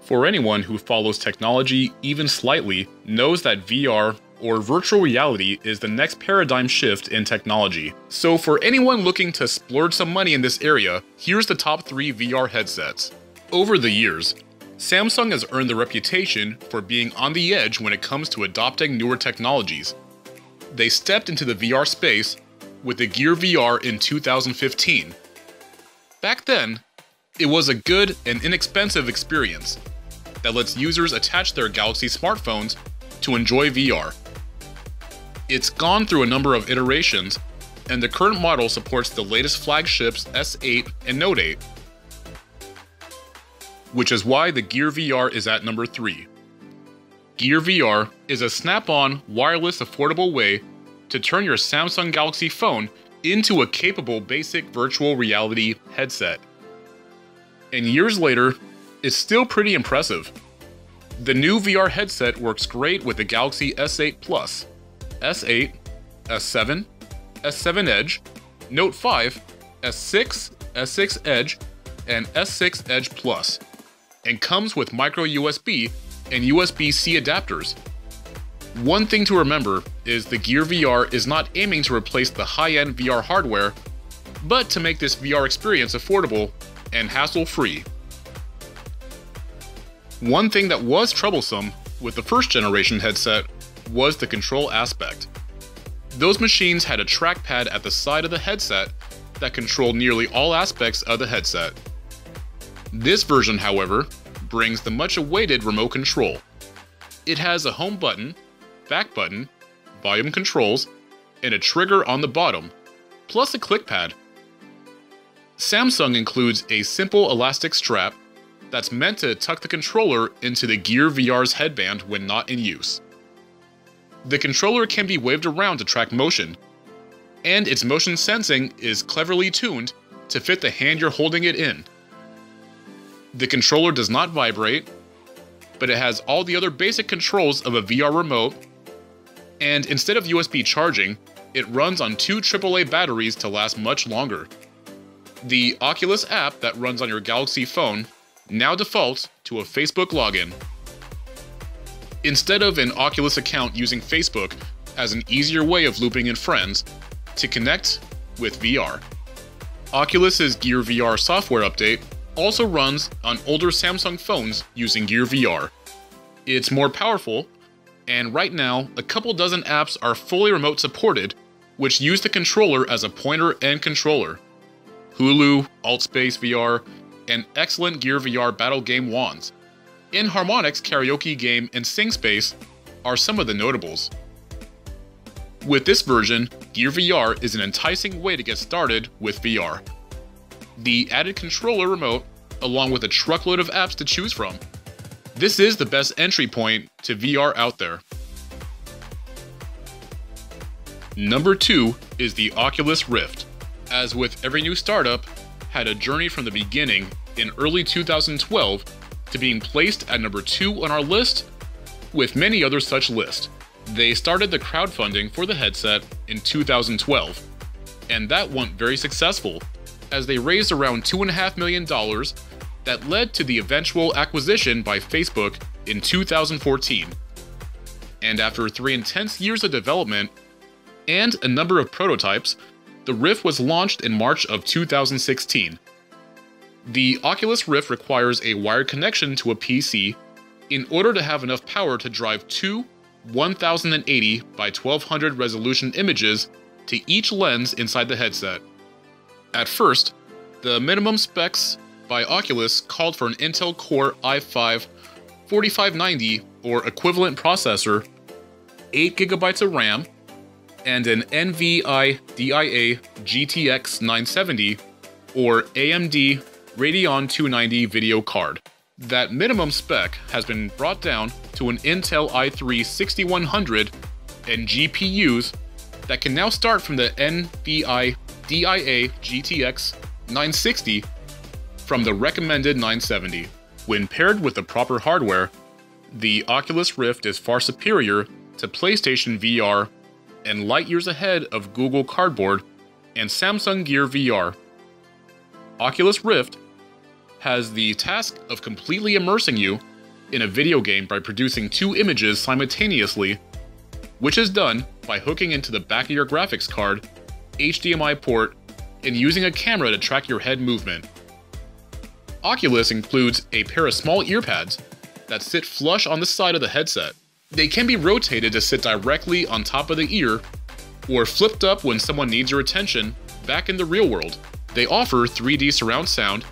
For anyone who follows technology even slightly knows that VR, or virtual reality, is the next paradigm shift in technology. So for anyone looking to splurge some money in this area, here's the top 3 VR headsets. Over the years, Samsung has earned the reputation for being on the edge when it comes to adopting newer technologies. They stepped into the VR space with the Gear VR in 2015. Back then, it was a good and inexpensive experience that lets users attach their Galaxy smartphones to enjoy VR. It's gone through a number of iterations, and the current model supports the latest flagships S8 and Note 8, which is why the Gear VR is at number 3. Gear VR is a snap-on, wireless, affordable way to turn your Samsung Galaxy phone into a capable basic virtual reality headset. And years later, it's still pretty impressive. The new VR headset works great with the Galaxy S8 Plus, S8, S7, S7 Edge, Note 5, S6, S6 Edge, and S6 Edge Plus, and comes with micro USB and USB-C adapters. One thing to remember is the Gear VR is not aiming to replace the high-end VR hardware, but to make this VR experience affordable and hassle-free. One thing that was troublesome with the first generation headset was the control aspect. Those machines had a trackpad at the side of the headset that controlled nearly all aspects of the headset. This version, however, brings the much-awaited remote control. It has a home button, back button, volume controls, and a trigger on the bottom, plus a click pad. Samsung includes a simple elastic strap that's meant to tuck the controller into the Gear VR's headband when not in use. The controller can be waved around to track motion, and its motion sensing is cleverly tuned to fit the hand you're holding it in. The controller does not vibrate, but it has all the other basic controls of a VR remote, and instead of USB charging, it runs on 2 AAA batteries to last much longer. The Oculus app that runs on your Galaxy phone now defaults to a Facebook login. Instead of an Oculus account using Facebook as an easier way of looping in friends to connect with VR. Oculus's Gear VR software update also runs on older Samsung phones using Gear VR. It's more powerful, and right now, a couple dozen apps are fully remote supported, which use the controller as a pointer and controller. Hulu, AltSpace VR, and excellent Gear VR battle game wands. Inharmonic's karaoke game and SingSpace are some of the notables. With this version, Gear VR is an enticing way to get started with VR. The added controller remote, along with a truckload of apps to choose from. This is the best entry point to VR out there. Number 2 is the Oculus Rift. As with every new startup, had a journey from the beginning in early 2012 to being placed at number 2 on our list, with many other such lists. They started the crowdfunding for the headset in 2012, and that went very successful, as they raised around $2.5 million that led to the eventual acquisition by Facebook in 2014. And after 3 intense years of development and a number of prototypes, the Rift was launched in March of 2016. The Oculus Rift requires a wired connection to a PC in order to have enough power to drive 2 1080 by 1200 resolution images to each lens inside the headset. At first, the minimum specs by Oculus called for an Intel Core i5 4590 or equivalent processor, 8GB of RAM, and an NVIDIA GTX 970 or AMD Radeon 290 video card. That minimum spec has been brought down to an Intel i3 6100 and GPUs that can now start from the NVIDIA GTX 960 from the recommended 970. When paired with the proper hardware, the Oculus Rift is far superior to PlayStation VR and light years ahead of Google Cardboard and Samsung Gear VR. Oculus Rift has the task of completely immersing you in a video game by producing two images simultaneously, which is done by hooking into the back of your graphics card, HDMI port, and using a camera to track your head movement. Oculus includes a pair of small earpads that sit flush on the side of the headset. They can be rotated to sit directly on top of the ear, or flipped up when someone needs your attention back in the real world. They offer 3D surround sound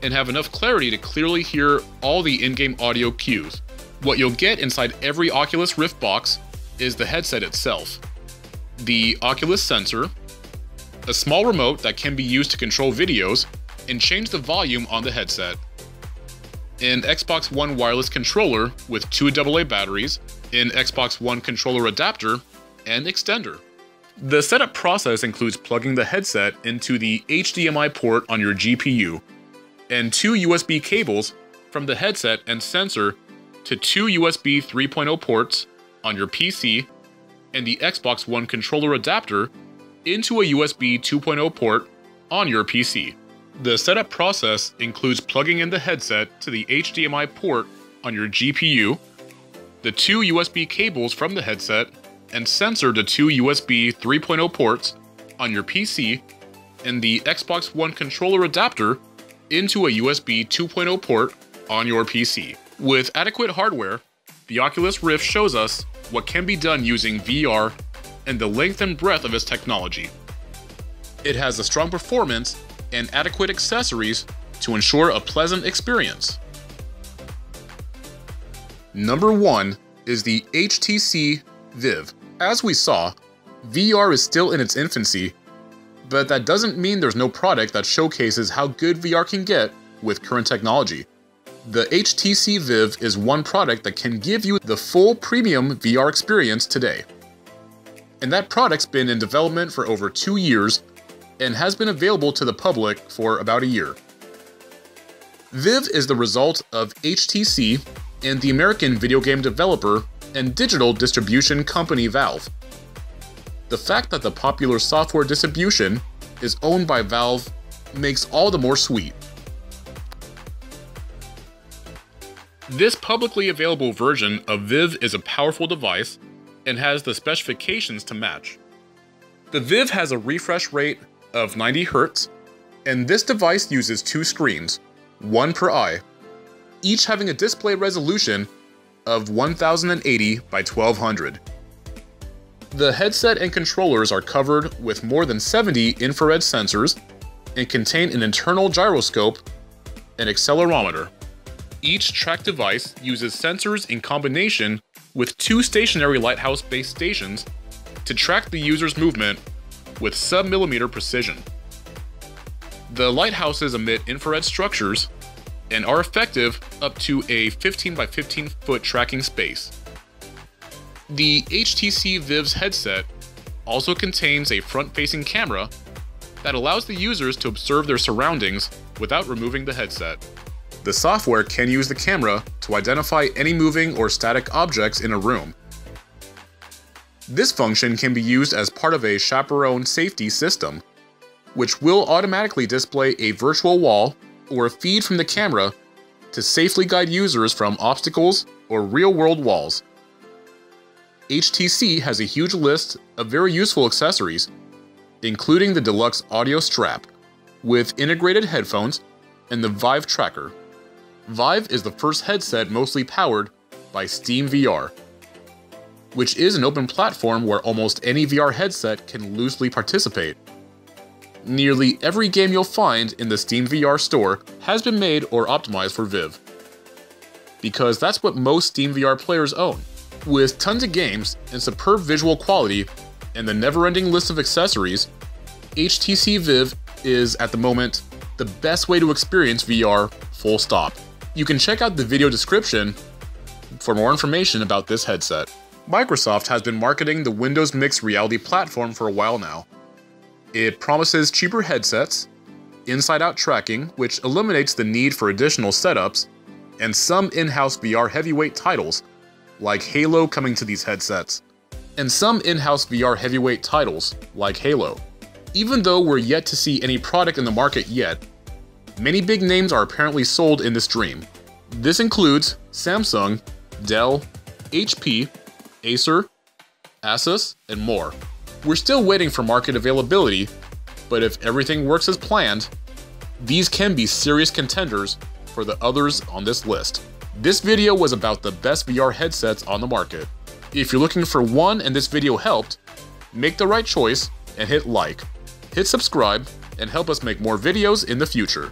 and have enough clarity to clearly hear all the in-game audio cues. What you'll get inside every Oculus Rift box is the headset itself, the Oculus sensor, a small remote that can be used to control videos and change the volume on the headset, an Xbox One wireless controller with two AA batteries, an Xbox One controller adapter, and extender. The setup process includes plugging the headset into the HDMI port on your GPU, and two USB cables from the headset and sensor to two USB 3.0 ports on your PC, and the Xbox One controller adapter into a USB 2.0 port on your PC. The setup process includes plugging in the headset to the HDMI port on your GPU, the two USB cables from the headset and sensor to two USB 3.0 ports on your PC, and the Xbox One controller adapter into a USB 2.0 port on your PC. With adequate hardware, the Oculus Rift shows us what can be done using VR and the length and breadth of its technology. It has a strong performance and adequate accessories to ensure a pleasant experience. Number 1 is the HTC Vive. As we saw, VR is still in its infancy, but that doesn't mean there's no product that showcases how good VR can get with current technology. The HTC Vive is one product that can give you the full premium VR experience today. And that product's been in development for over 2 years and has been available to the public for about a year. Vive is the result of HTC and the American video game developer and digital distribution company Valve. The fact that the popular software distribution is owned by Valve makes all the more sweet. This publicly available version of Vive is a powerful device and has the specifications to match. The Vive has a refresh rate of 90 Hz, and this device uses two screens, one per eye, each having a display resolution of 1080 by 1200. The headset and controllers are covered with more than 70 infrared sensors and contain an internal gyroscope and accelerometer. Each track device uses sensors in combination with two stationary lighthouse-based stations to track the user's movement with sub-millimeter precision. The lighthouses emit infrared structures and are effective up to a 15 by 15 foot tracking space. The HTC Vive's headset also contains a front-facing camera that allows the users to observe their surroundings without removing the headset. The software can use the camera to identify any moving or static objects in a room. This function can be used as part of a chaperone safety system, which will automatically display a virtual wall or a feed from the camera to safely guide users from obstacles or real-world walls. HTC has a huge list of very useful accessories, including the deluxe audio strap, with integrated headphones and the Vive tracker. Vive is the first headset mostly powered by Steam VR, which is an open platform where almost any VR headset can loosely participate. Nearly every game you'll find in the Steam VR store has been made or optimized for Vive, because that's what most Steam VR players own. With tons of games and superb visual quality and the never-ending list of accessories, HTC Vive is, at the moment, the best way to experience VR, full stop. You can check out the video description for more information about this headset. Microsoft has been marketing the Windows Mixed Reality platform for a while now. It promises cheaper headsets, inside-out tracking, which eliminates the need for additional setups, and some in-house VR heavyweight titles, like Halo coming to these headsets, and some in-house VR heavyweight titles, like Halo. Even though we're yet to see any product in the market yet, many big names are apparently sold in this dream. This includes Samsung, Dell, HP, Acer, Asus, and more. We're still waiting for market availability, but if everything works as planned, these can be serious contenders for the others on this list. This video was about the best VR headsets on the market. If you're looking for one and this video helped, make the right choice and hit like. Hit subscribe and help us make more videos in the future.